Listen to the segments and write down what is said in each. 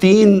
3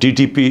TTP,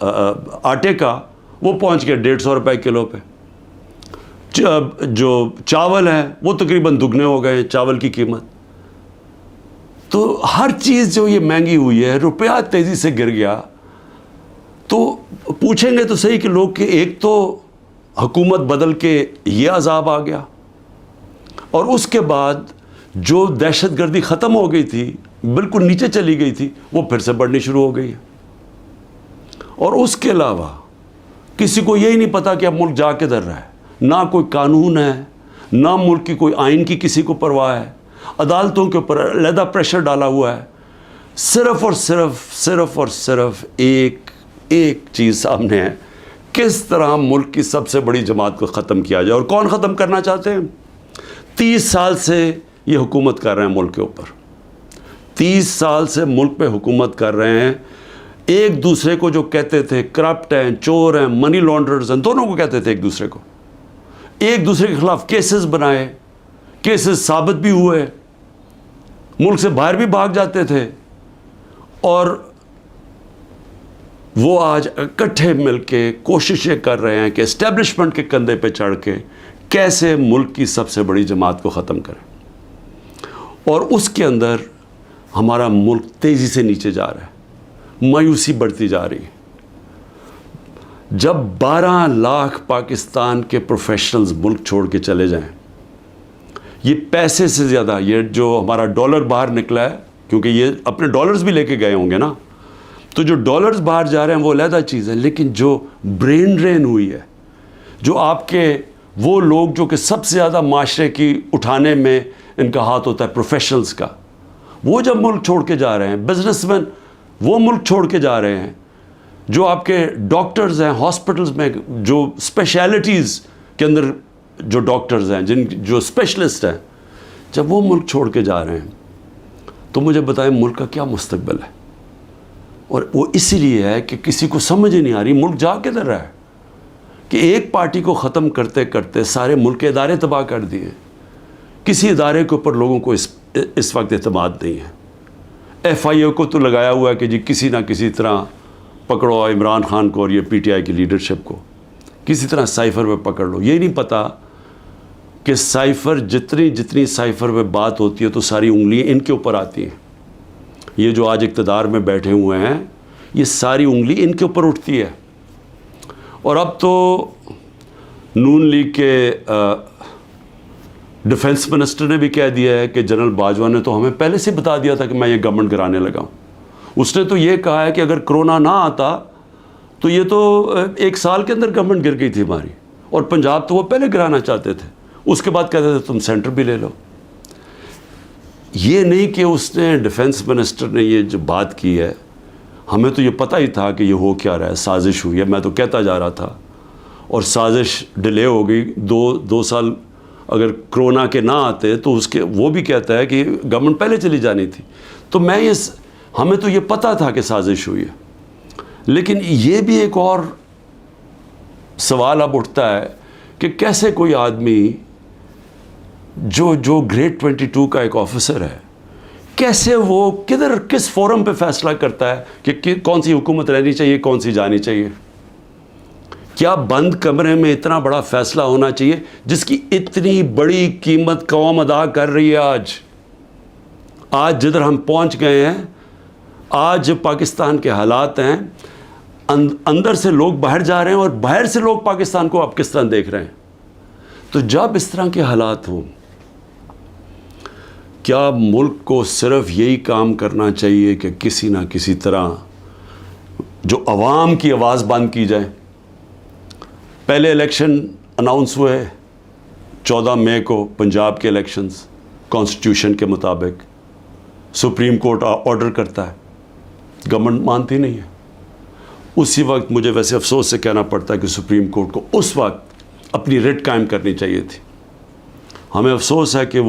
آٹے کا وہ پہنچ گیا 150 روپے کلو پہ. جو چاول ہیں وہ تقریباً دگنے ہو گئے چاول کی قیمت. تو ہر چیز جو یہ مہنگی ہوئی ہے, روپیہ تیزی سے گر گیا. تو پوچھیں گے تو صحیح کہ لوگ کہ ایک تو حکومت بدل کے یہ عذاب آ گیا, اور اس کے بعد جو دہشت گردی ختم ہو گئی تھی, بالکل نیچے چلی گئی تھی, وہ پھر سے بڑھنی شروع ہو گئی ہے. اور اس کے علاوہ کسی کو یہی نہیں پتا کہ اب ملک جا کدھر رہا ہے. نہ کوئی قانون ہے, نہ ملک کی کوئی آئین کی کسی کو پرواہ ہے. عدالتوں کے اوپر علیحدہ پریشر ڈالا ہوا ہے. صرف اور صرف ایک چیز سامنے ہے, کس طرح ملک کی سب سے بڑی جماعت کو ختم کیا جائے. اور کون ختم کرنا چاہتے ہیں؟ 30 سال سے یہ حکومت کر رہے ہیں ملک کے اوپر. 30 سال سے ملک پہ حکومت کر رہے ہیں. ایک دوسرے کو جو کہتے تھے کرپٹ ہیں, چور ہیں, منی لانڈرز ہیں, دونوں کو کہتے تھے ایک دوسرے کو. ایک دوسرے کے خلاف کیسز بنائے, کیسز ثابت بھی ہوئے, ملک سے باہر بھی بھاگ جاتے تھے. اور وہ آج اکٹھے مل کے کوششیں کر رہے ہیں کہ اسٹیبلشمنٹ کے کندھے پہ چڑھ کے کیسے ملک کی سب سے بڑی جماعت کو ختم کریں. اور اس کے اندر ہمارا ملک تیزی سے نیچے جا رہا ہے, مایوسی بڑھتی جا رہی ہے. جب 12 لاکھ پاکستان کے پروفیشنلز ملک چھوڑ کے چلے جائیں, یہ پیسے سے زیادہ, یہ جو ہمارا ڈالر باہر نکلا ہے, کیونکہ یہ اپنے ڈالرز بھی لے کے گئے ہوں گے نا, تو جو ڈالرز باہر جا رہے ہیں وہ علیحدہ چیز ہے. لیکن جو برین ڈرین ہوئی ہے, جو آپ کے وہ لوگ جو کہ سب سے زیادہ معاشرے کی اٹھانے میں ان کا ہاتھ ہوتا ہے, پروفیشنلز کا, وہ جب ملک چھوڑ کے جا رہے ہیں, بزنس مین وہ ملک چھوڑ کے جا رہے ہیں, جو آپ کے ڈاکٹرز ہیں ہاسپٹلز میں, جو اسپیشلٹیز کے اندر جو ڈاکٹرز ہیں, جو اسپیشلسٹ ہیں, جب وہ ملک چھوڑ کے جا رہے ہیں, تو مجھے بتائیں ملک کا کیا مستقبل ہے. اور وہ اسی لیے ہے کہ کسی کو سمجھ ہی نہیں آ رہی ملک جا کدھر رہا ہے, کہ ایک پارٹی کو ختم کرتے کرتے سارے ملک کے ادارے تباہ کر دیے. کسی ادارے کے اوپر لوگوں کو اس وقت اعتماد نہیں ہے. ایف آئی اے کو تو لگایا ہوا ہے کہ جی کسی نہ کسی طرح پکڑو عمران خان کو اور یہ پی ٹی آئی کی لیڈرشپ کو, کسی طرح سائفر پہ پکڑ لو. یہ نہیں پتا کہ سائفر جتنی سائفر پہ بات ہوتی ہے تو ساری انگلیاں ان کے اوپر آتی ہیں. یہ جو آج اقتدار میں بیٹھے ہوئے ہیں, یہ ساری انگلی ان کے اوپر اٹھتی ہے. اور اب تو نون لیگ کے ڈیفنس منسٹر نے بھی کہہ دیا ہے کہ جنرل باجوہ نے تو ہمیں پہلے سے بتا دیا تھا کہ میں یہ گورنمنٹ گرانے لگا ہوں. اس نے تو یہ کہا ہے کہ اگر کرونا نہ آتا تو یہ تو 1 سال کے اندر گورنمنٹ گر گئی تھی ہماری, اور پنجاب تو وہ پہلے گرانا چاہتے تھے. اس کے بعد کہتے تھے تم سینٹر بھی لے لو. یہ نہیں کہ اس نے ڈیفنس منسٹر نے یہ جو بات کی ہے, ہمیں تو یہ پتہ ہی تھا کہ یہ ہو کیا رہا ہے, سازش ہوئی ہے. میں تو کہتا جا رہا تھا, اور سازش ڈیلے ہو گئی. 2 سال اگر کرونا کے نہ آتے تو اس کے وہ بھی کہتا ہے کہ گورنمنٹ پہلے چلی جانی تھی. تو ہمیں تو یہ پتہ تھا کہ سازش ہوئی ہے. لیکن یہ بھی ایک اور سوال اب اٹھتا ہے کہ کیسے کوئی آدمی جو گریڈ 22 کا ایک آفیسر ہے, کیسے وہ کس فورم پہ فیصلہ کرتا ہے کہ کون سی حکومت رہنی چاہیے, کون سی جانی چاہیے. کیا بند کمرے میں اتنا بڑا فیصلہ ہونا چاہیے جس کی اتنی بڑی قیمت قوم ادا کر رہی ہے. آج جدھر ہم پہنچ گئے ہیں, آج پاکستان کے حالات ہیں, اندر سے لوگ باہر جا رہے ہیں اور باہر سے لوگ پاکستان کو اب کس طرح دیکھ رہے ہیں. تو جب اس طرح کے حالات ہوں, کیا ملک کو صرف یہی کام کرنا چاہیے کہ کسی نہ کسی طرح جو عوام کی آواز بند کی جائے. پہلے الیکشن اناؤنس ہوئے 14 مئی کو, پنجاب کے الیکشنز کانسٹیٹیوشن کے مطابق. سپریم کورٹ آرڈر کرتا ہے, گورنمنٹ مانتی نہیں ہے. اسی وقت مجھے ویسے افسوس سے کہنا پڑتا ہے کہ سپریم کورٹ کو اس وقت اپنی ریٹ قائم کرنی چاہیے تھی. ہمیں افسوس ہے کہ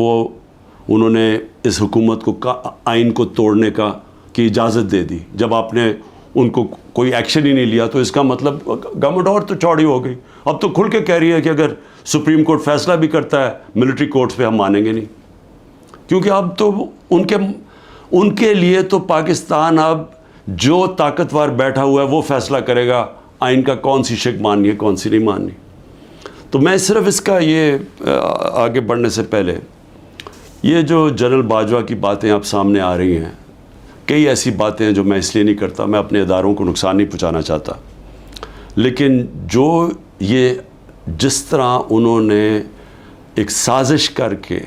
انہوں نے اس حکومت کو آئین کو توڑنے کی اجازت دے دی. جب آپ نے ان کو کوئی ایکشن ہی نہیں لیا تو اس کا مطلب گورنمنٹ اور تو چوڑی ہو گئی. اب تو کھل کے کہہ رہی ہے کہ اگر سپریم کورٹ فیصلہ بھی کرتا ہے ملٹری کورٹس پہ ہم مانیں گے نہیں, کیونکہ اب تو ان کے لیے تو پاکستان اب جو طاقتور بیٹھا ہوا ہے وہ فیصلہ کرے گا آئین کا کون سی شق ماننی ہے کون سی نہیں ماننی. تو میں صرف اس کا یہ آگے بڑھنے سے پہلے یہ جو جنرل باجوہ کی باتیں آپ سامنے آ رہی ہیں، کئی ایسی باتیں ہیں جو میں اس لیے نہیں کرتا، میں اپنے اداروں کو نقصان نہیں پہنچانا چاہتا، لیکن جو یہ جس طرح انہوں نے ایک سازش کر کے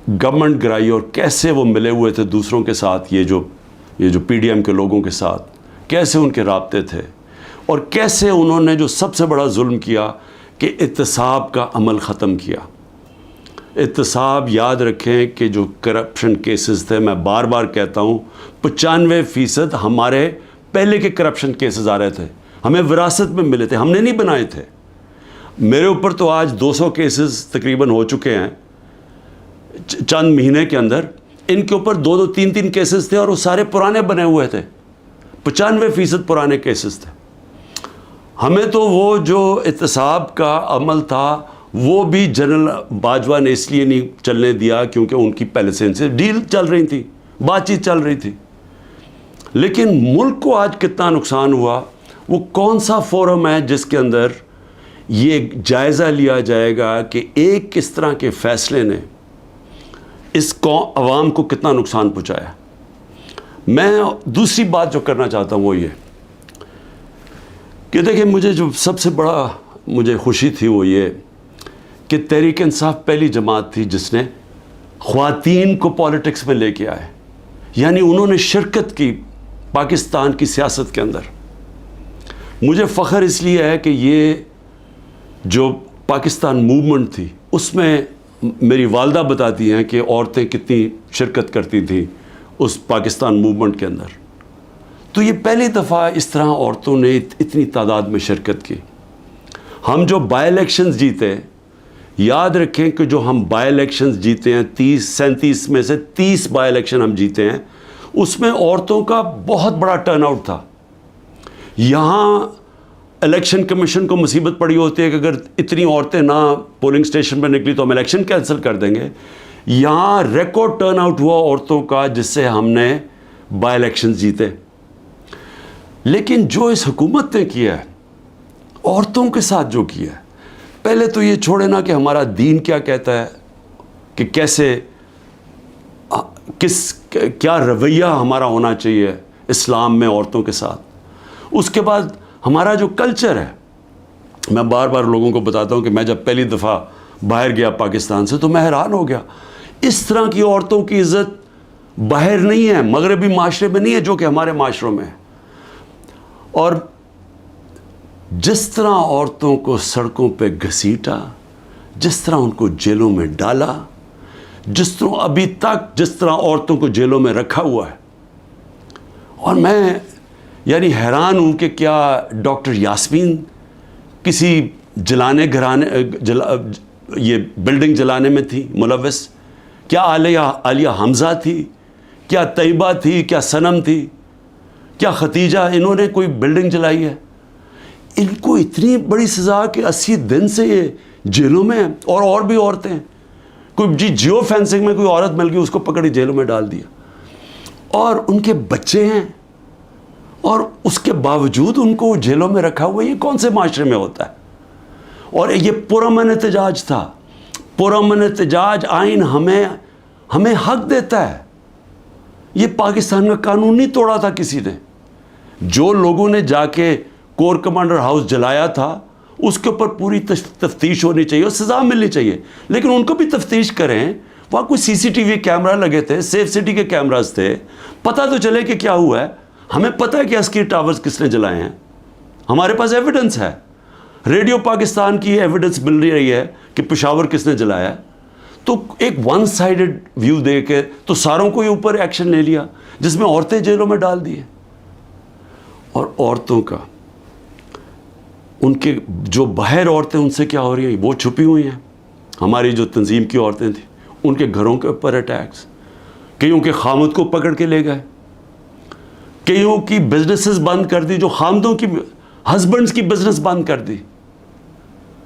گورنمنٹ گرائی اور کیسے وہ ملے ہوئے تھے دوسروں کے ساتھ، یہ جو پی ڈی ایم کے لوگوں کے ساتھ کیسے ان کے رابطے تھے، اور کیسے انہوں نے جو سب سے بڑا ظلم کیا کہ احتساب کا عمل ختم کیا. احتساب یاد رکھیں کہ جو کرپشن کیسز تھے، میں بار بار کہتا ہوں 95% ہمارے پہلے کے کرپشن کیسز آ رہے تھے، ہمیں وراثت میں ملے تھے، ہم نے نہیں بنائے تھے. میرے اوپر تو آج 200 کیسز تقریباً ہو چکے ہیں چند مہینے کے اندر. ان کے اوپر 2 3 کیسز تھے اور وہ سارے پرانے بنے ہوئے تھے، 95% پرانے کیسز تھے. ہمیں تو وہ جو احتساب کا عمل تھا وہ بھی جنرل باجوہ نے اس لیے نہیں چلنے دیا کیونکہ ان کی پہلے سے ان سے ڈیل چل رہی تھی، بات چیت چل رہی تھی. لیکن ملک کو آج کتنا نقصان ہوا، وہ کون سا فورم ہے جس کے اندر یہ جائزہ لیا جائے گا کہ ایک کس طرح کے فیصلے نے اس عوام کو کتنا نقصان پہنچایا. میں دوسری بات جو کرنا چاہتا ہوں وہ یہ کہ دیکھیں، مجھے جو سب سے بڑا مجھے خوشی تھی وہ یہ کہ تحریک انصاف پہلی جماعت تھی جس نے خواتین کو پالیٹکس میں لے کے آئے، یعنی انہوں نے شرکت کی پاکستان کی سیاست کے اندر. مجھے فخر اس لیے ہے کہ یہ جو پاکستان موومنٹ تھی اس میں میری والدہ بتاتی ہیں کہ عورتیں کتنی شرکت کرتی تھیں اس پاکستان موومنٹ کے اندر. تو یہ پہلی دفعہ اس طرح عورتوں نے اتنی تعداد میں شرکت کی. ہم جو بائی الیکشنز جیتے، یاد رکھیں کہ جو ہم بائی الیکشنز جیتے ہیں 37 میں سے 30 بائی الیکشن ہم جیتے ہیں، اس میں عورتوں کا بہت بڑا ٹرن آؤٹ تھا. یہاں الیکشن کمیشن کو مصیبت پڑی ہوتی ہے کہ اگر اتنی عورتیں نہ پولنگ اسٹیشن پر نکلی تو ہم الیکشن کینسل کر دیں گے. یہاں ریکارڈ ٹرن آؤٹ ہوا عورتوں کا جس سے ہم نے بائی الیکشنز جیتے. لیکن جو اس حکومت نے کیا ہے عورتوں کے ساتھ جو کیا ہے، پہلے تو یہ چھوڑے نا کہ ہمارا دین کیا کہتا ہے کہ کیسے کیا رویہ ہمارا ہونا چاہیے اسلام میں عورتوں کے ساتھ. اس کے بعد ہمارا جو کلچر ہے، میں بار بار لوگوں کو بتاتا ہوں کہ میں جب پہلی دفعہ باہر گیا پاکستان سے تو میں حیران ہو گیا. اس طرح کی عورتوں کی عزت باہر نہیں ہے، مغربی معاشرے میں نہیں ہے جو کہ ہمارے معاشروں میں ہے. اور جس طرح عورتوں کو سڑکوں پہ گھسیٹا، جس طرح ان کو جیلوں میں ڈالا، جس طرح ابھی تک جس طرح عورتوں کو جیلوں میں رکھا ہوا ہے، اور میں یعنی حیران ہوں کہ کیا ڈاکٹر یاسمین کسی یہ بلڈنگ جلانے میں تھی ملوث؟ کیا عالیہ حمزہ تھی؟ کیا طیبہ تھی؟ کیا صنم تھی؟ کیا ختیجہ؟ انہوں نے کوئی بلڈنگ جلائی ہے؟ ان کو اتنی بڑی سزا کہ 80 دن سے یہ جیلوں میں ہیں. اور بھی عورتیں ہیں، کوئی جیو فینسنگ میں کوئی عورت مل گئی اس کو پکڑی جیلوں میں ڈال دیا، اور ان کے بچے ہیں اور اس کے باوجود ان کو جیلوں میں رکھا ہوا. یہ کون سے معاشرے میں ہوتا ہے؟ اور یہ پرامن احتجاج تھا. پرامن احتجاج آئین ہمیں حق دیتا ہے. یہ پاکستان کا قانون نہیں توڑا تھا کسی نے. جو لوگوں نے جا کے کور کمانڈر ہاؤس جلایا تھا اس کے اوپر پوری تفتیش ہونی چاہیے اور سزا ملنی چاہیے، لیکن ان کو بھی تفتیش کریں. وہاں کوئی CCTV کیمرہ لگے تھے، سیف سٹی کے کیمراز تھے، پتہ تو چلے کہ کیا ہوا ہے. ہمیں پتہ ہے کہ عسکری ٹاورز کس نے جلائے ہیں، ہمارے پاس ایویڈنس ہے. ریڈیو پاکستان کی ایویڈنس مل رہی ہے کہ پشاور کس نے جلایا ہے. تو ایک ون سائیڈڈ ویو دے کے تو ساروں کو ہی اوپر ایکشن لے لیا جس میں عورتیں جیلوں میں ڈال دی. اور عورتوں کا ان کے جو باہر عورتیں ان سے کیا ہو رہی ہیں وہ چھپی ہوئی ہیں. ہماری جو تنظیم کی عورتیں تھیں ان کے گھروں کے اوپر اٹیکس، کئیوں کے خامد کو پکڑ کے لے گئے، کئیوں کی بزنسز بند کر دی، جو خامدوں کی ہسبینڈز کی بزنس بند کر دی.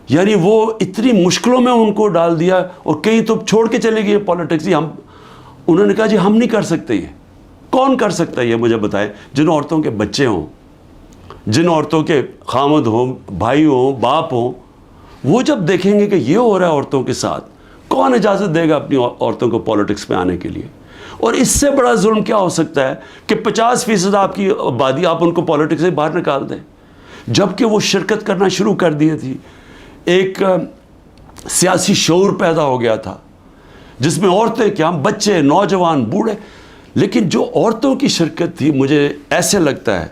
یعنی وہ اتنی مشکلوں میں ان کو ڈال دیا. اور کئی تو چھوڑ کے چلے گئے پالیٹکس. انہوں نے کہا جی ہم نہیں کر سکتے یہ کون کر سکتا ہے یہ مجھے بتائیں؟ جن عورتوں کے بچے ہوں، جن عورتوں کے خامد ہوں، بھائی ہوں، باپ ہوں، وہ جب دیکھیں گے کہ یہ ہو رہا ہے عورتوں کے ساتھ، کون اجازت دے گا اپنی عورتوں کو پولیٹکس میں آنے کے لیے؟ اور اس سے بڑا ظلم کیا ہو سکتا ہے کہ 50% آپ کی آبادی آپ ان کو پولیٹکس سے باہر نکال دیں، جبکہ وہ شرکت کرنا شروع کر دی تھی۔ ایک سیاسی شعور پیدا ہو گیا تھا جس میں عورتیں کیا، بچے، نوجوان، بوڑھے، لیکن جو عورتوں کی شرکت تھی، مجھے ایسے لگتا ہے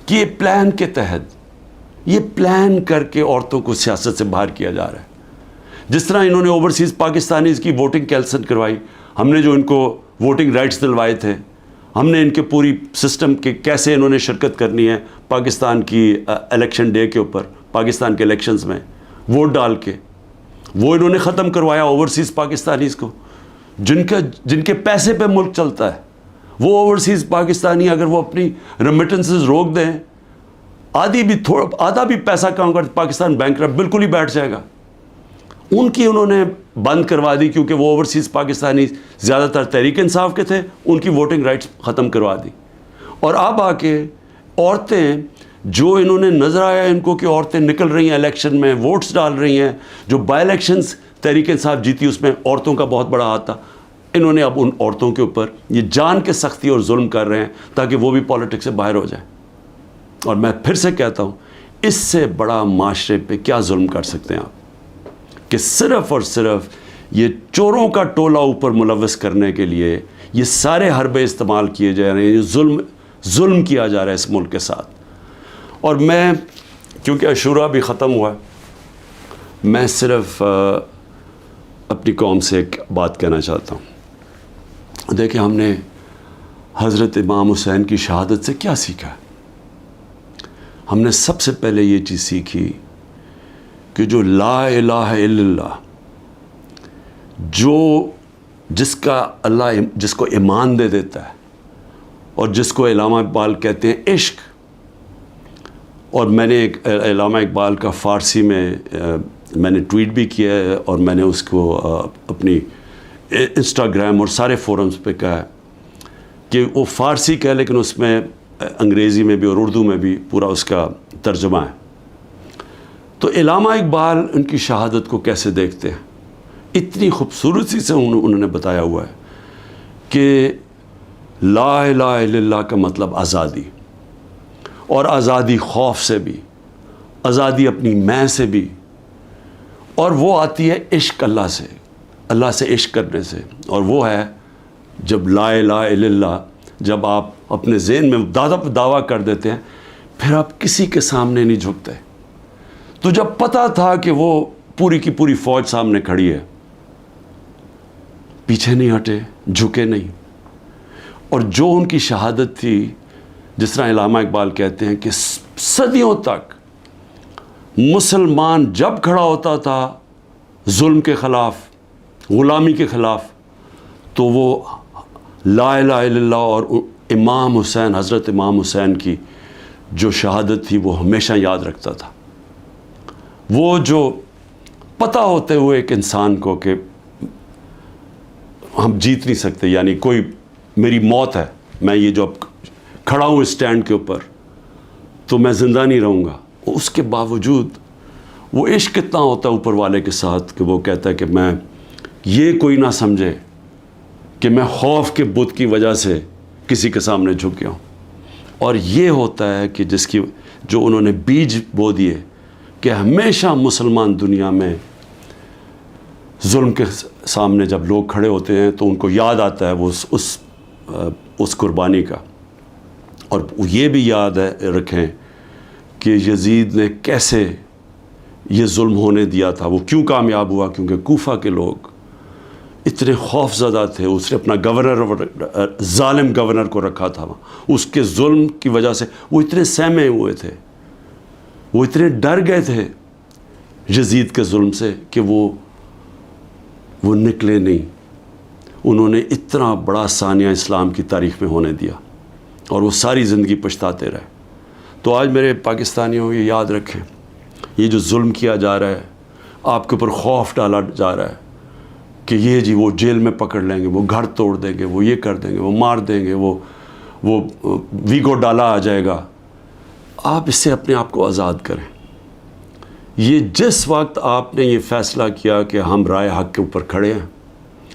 کہ یہ پلان کے تحت، یہ پلان کر کے عورتوں کو سیاست سے باہر کیا جا رہا ہے۔ جس طرح انہوں نے اوورسیز پاکستانیز کی ووٹنگ کینسل کروائی، ہم نے جو ان کو ووٹنگ رائٹس دلوائے تھے، ہم نے ان کے پوری سسٹم کے کیسے انہوں نے شرکت کرنی ہے پاکستان کی الیکشن ڈے کے اوپر، پاکستان کے الیکشنز میں ووٹ ڈال کے، وہ انہوں نے ختم کروایا اوورسیز پاکستانیز کو، جن کے پیسے پہ ملک چلتا ہے۔ وہ اوورسیز پاکستانی اگر وہ اپنی ریمیٹنسز روک دیں، آدھا بھی پیسہ کام کر، پاکستان بینکرپٹ بالکل ہی بیٹھ جائے گا۔ ان کی انہوں نے بند کروا دی، کیونکہ وہ اوورسیز پاکستانی زیادہ تر تحریک انصاف کے تھے، ان کی ووٹنگ رائٹس ختم کروا دی۔ اور اب آ کے عورتیں، جو انہوں نے نظر آیا ان کو کہ عورتیں نکل رہی ہیں الیکشن میں، ووٹس ڈال رہی ہیں، جو بائی الیکشنز تحریک انصاف جیتی اس میں عورتوں کا بہت بڑا ہاتھ تھا، انہوں نے اب ان عورتوں کے اوپر یہ جان کے سختی اور ظلم کر رہے ہیں تاکہ وہ بھی پالیٹکس سے باہر ہو جائیں۔ اور میں پھر سے کہتا ہوں، اس سے بڑا معاشرے پہ کیا ظلم کر سکتے ہیں آپ، کہ صرف اور صرف یہ چوروں کا ٹولہ اوپر ملوث کرنے کے لیے یہ سارے حربے استعمال کیے جا رہے ہیں، یہ ظلم کیا جا رہا ہے اس ملک کے ساتھ۔ اور میں، کیونکہ عاشورہ بھی ختم ہوا ہے، میں صرف اپنی قوم سے ایک بات کہنا چاہتا ہوں۔ دیکھیں، ہم نے حضرت امام حسین کی شہادت سے کیا سیکھا ہے؟ ہم نے سب سے پہلے یہ چیز سیکھی کہ جو لا الہ الا اللہ، جس کو ایمان دے دیتا ہے، اور جس کو علامہ اقبال کہتے ہیں عشق، اور میں نے ایک علامہ اقبال کا فارسی میں نے ٹویٹ بھی کیا ہے، اور میں نے اس کو اپنی انسٹاگرام اور سارے فورمز پہ کہا ہے کہ وہ فارسی کہہ، لیکن اس میں انگریزی میں بھی اور اردو میں بھی پورا اس کا ترجمہ ہے۔ تو علامہ اقبال ان کی شہادت کو کیسے دیکھتے ہیں؟ اتنی خوبصورتی سے انہوں نے بتایا ہوا ہے کہ لا الہ الا اللہ کا مطلب آزادی، اور آزادی خوف سے بھی، آزادی اپنی میں سے بھی، اور وہ آتی ہے عشق اللہ سے عشق کرنے سے۔ اور وہ ہے جب لا الہ الا اللہ، جب آپ اپنے ذہن میں دعویٰ کر دیتے ہیں، پھر آپ کسی کے سامنے نہیں جھکتے۔ تو جب پتہ تھا کہ وہ پوری کی پوری فوج سامنے کھڑی ہے، پیچھے نہیں ہٹے، جھکے نہیں۔ اور جو ان کی شہادت تھی، جس طرح علامہ اقبال کہتے ہیں کہ صدیوں تک مسلمان جب کھڑا ہوتا تھا ظلم کے خلاف، غلامی کے خلاف، تو وہ لا الہ الا اللہ اور امام حسین، حضرت امام حسین کی جو شہادت تھی وہ ہمیشہ یاد رکھتا تھا۔ وہ جو پتہ ہوتے ہوئے ایک انسان کو کہ ہم جیت نہیں سکتے، یعنی کوئی میری موت ہے، میں یہ جو اب کھڑا ہوں اسٹینڈ کے اوپر تو میں زندہ نہیں رہوں گا، اس کے باوجود وہ عشق کتنا ہوتا ہے اوپر والے کے ساتھ کہ وہ کہتا ہے کہ میں یہ کوئی نہ سمجھے کہ میں خوف کے بت کی وجہ سے کسی کے سامنے جھک گیا ہوں۔ اور یہ ہوتا ہے کہ جو انہوں نے بیج بو دیے کہ ہمیشہ مسلمان دنیا میں ظلم کے سامنے جب لوگ کھڑے ہوتے ہیں تو ان کو یاد آتا ہے وہ اس قربانی کا۔ اور یہ بھی یاد رکھیں کہ یزید نے کیسے یہ ظلم ہونے دیا تھا، وہ کیوں کامیاب ہوا، کیونکہ کوفہ کے لوگ اتنے خوف زدہ تھے۔ اس نے اپنا ظالم گورنر کو رکھا تھا، اس کے ظلم کی وجہ سے وہ اتنے سہمے ہوئے تھے، وہ اتنے ڈر گئے تھے یزید کے ظلم سے کہ وہ نکلے نہیں۔ انہوں نے اتنا بڑا ثانیہ اسلام کی تاریخ میں ہونے دیا، اور وہ ساری زندگی پچھتاتے رہے۔ تو آج میرے پاکستانیوں یہ یاد رکھیں، یہ جو ظلم کیا جا رہا ہے، آپ کے اوپر خوف ڈالا جا رہا ہے کہ یہ جی وہ جیل میں پکڑ لیں گے، وہ گھر توڑ دیں گے، وہ یہ کر دیں گے، وہ مار دیں گے، وہ وہ ویگو ڈالا آ جائے گا. آپ اس سے اپنے آپ کو آزاد کریں. یہ جس وقت آپ نے یہ فیصلہ کیا کہ ہم رائے حق کے اوپر کھڑے ہیں,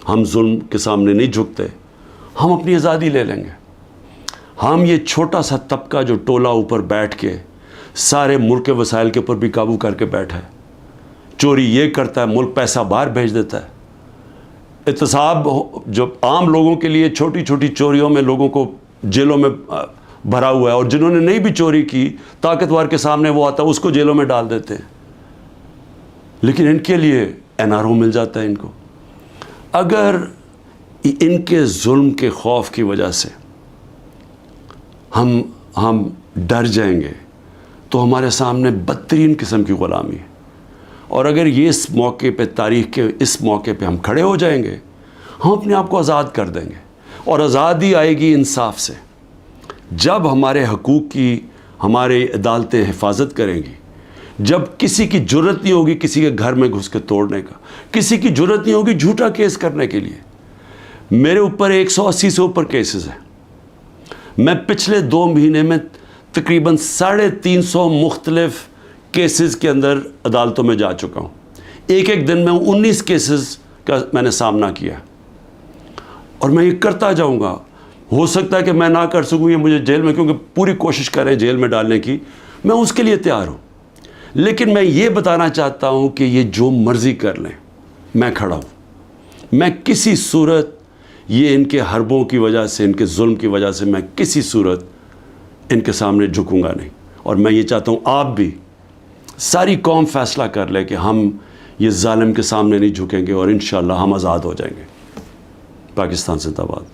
ہم ظلم کے سامنے نہیں جھکتے, ہم اپنی آزادی لے لیں گے. ہم یہ چھوٹا سا طبقہ جو ٹولہ اوپر بیٹھ کے سارے ملک کے وسائل کے اوپر بھی قابو کر کے بیٹھا ہے, چوری یہ کرتا ہے, ملک پیسہ باہر بھیج دیتا ہے. احتساب جو عام لوگوں کے لیے چھوٹی چھوٹی چوریوں میں لوگوں کو جیلوں میں بھرا ہوا ہے, اور جنہوں نے نہیں بھی چوری کی طاقتور کے سامنے وہ آتا ہے اس کو جیلوں میں ڈال دیتے ہیں. لیکن ان کے لیے NRO مل جاتا ہے ان کو. اگر ان کے ظلم کے خوف کی وجہ سے ہم ڈر جائیں گے تو ہمارے سامنے بدترین قسم کی غلامی ہے. اور اگر یہ اس موقع پہ, تاریخ کے اس موقع پہ ہم کھڑے ہو جائیں گے, ہم اپنے آپ کو آزاد کر دیں گے. اور آزادی آئے گی انصاف سے. جب ہمارے حقوق کی ہمارے عدالتیں حفاظت کریں گی, جب کسی کی جرت نہیں ہوگی کسی کے گھر میں گھس کے توڑنے کا, کسی کی جرت نہیں ہوگی جھوٹا کیس کرنے کے لیے. میرے اوپر 180 سے اوپر کیسز ہیں. میں پچھلے 2 مہینے میں تقریباً 350 مختلف کیسز کے اندر عدالتوں میں جا چکا ہوں. ایک دن میں 19 کیسز کا میں نے سامنا کیا, اور میں یہ کرتا جاؤں گا. ہو سکتا ہے کہ میں نہ کر سکوں, یہ مجھے جیل میں, کیونکہ پوری کوشش کریں جیل میں ڈالنے کی, میں اس کے لیے تیار ہوں. لیکن میں یہ بتانا چاہتا ہوں کہ یہ جو مرضی کر لیں, میں کھڑا ہوں. میں کسی صورت یہ ان کے حربوں کی وجہ سے, ان کے ظلم کی وجہ سے میں کسی صورت ان کے سامنے جھکوں گا نہیں. اور میں یہ چاہتا ہوں آپ بھی, ساری قوم فیصلہ کر لے کہ ہم یہ ظالم کے سامنے نہیں جھکیں گے, اور انشاءاللہ ہم آزاد ہو جائیں گے. پاکستان زندہ باد.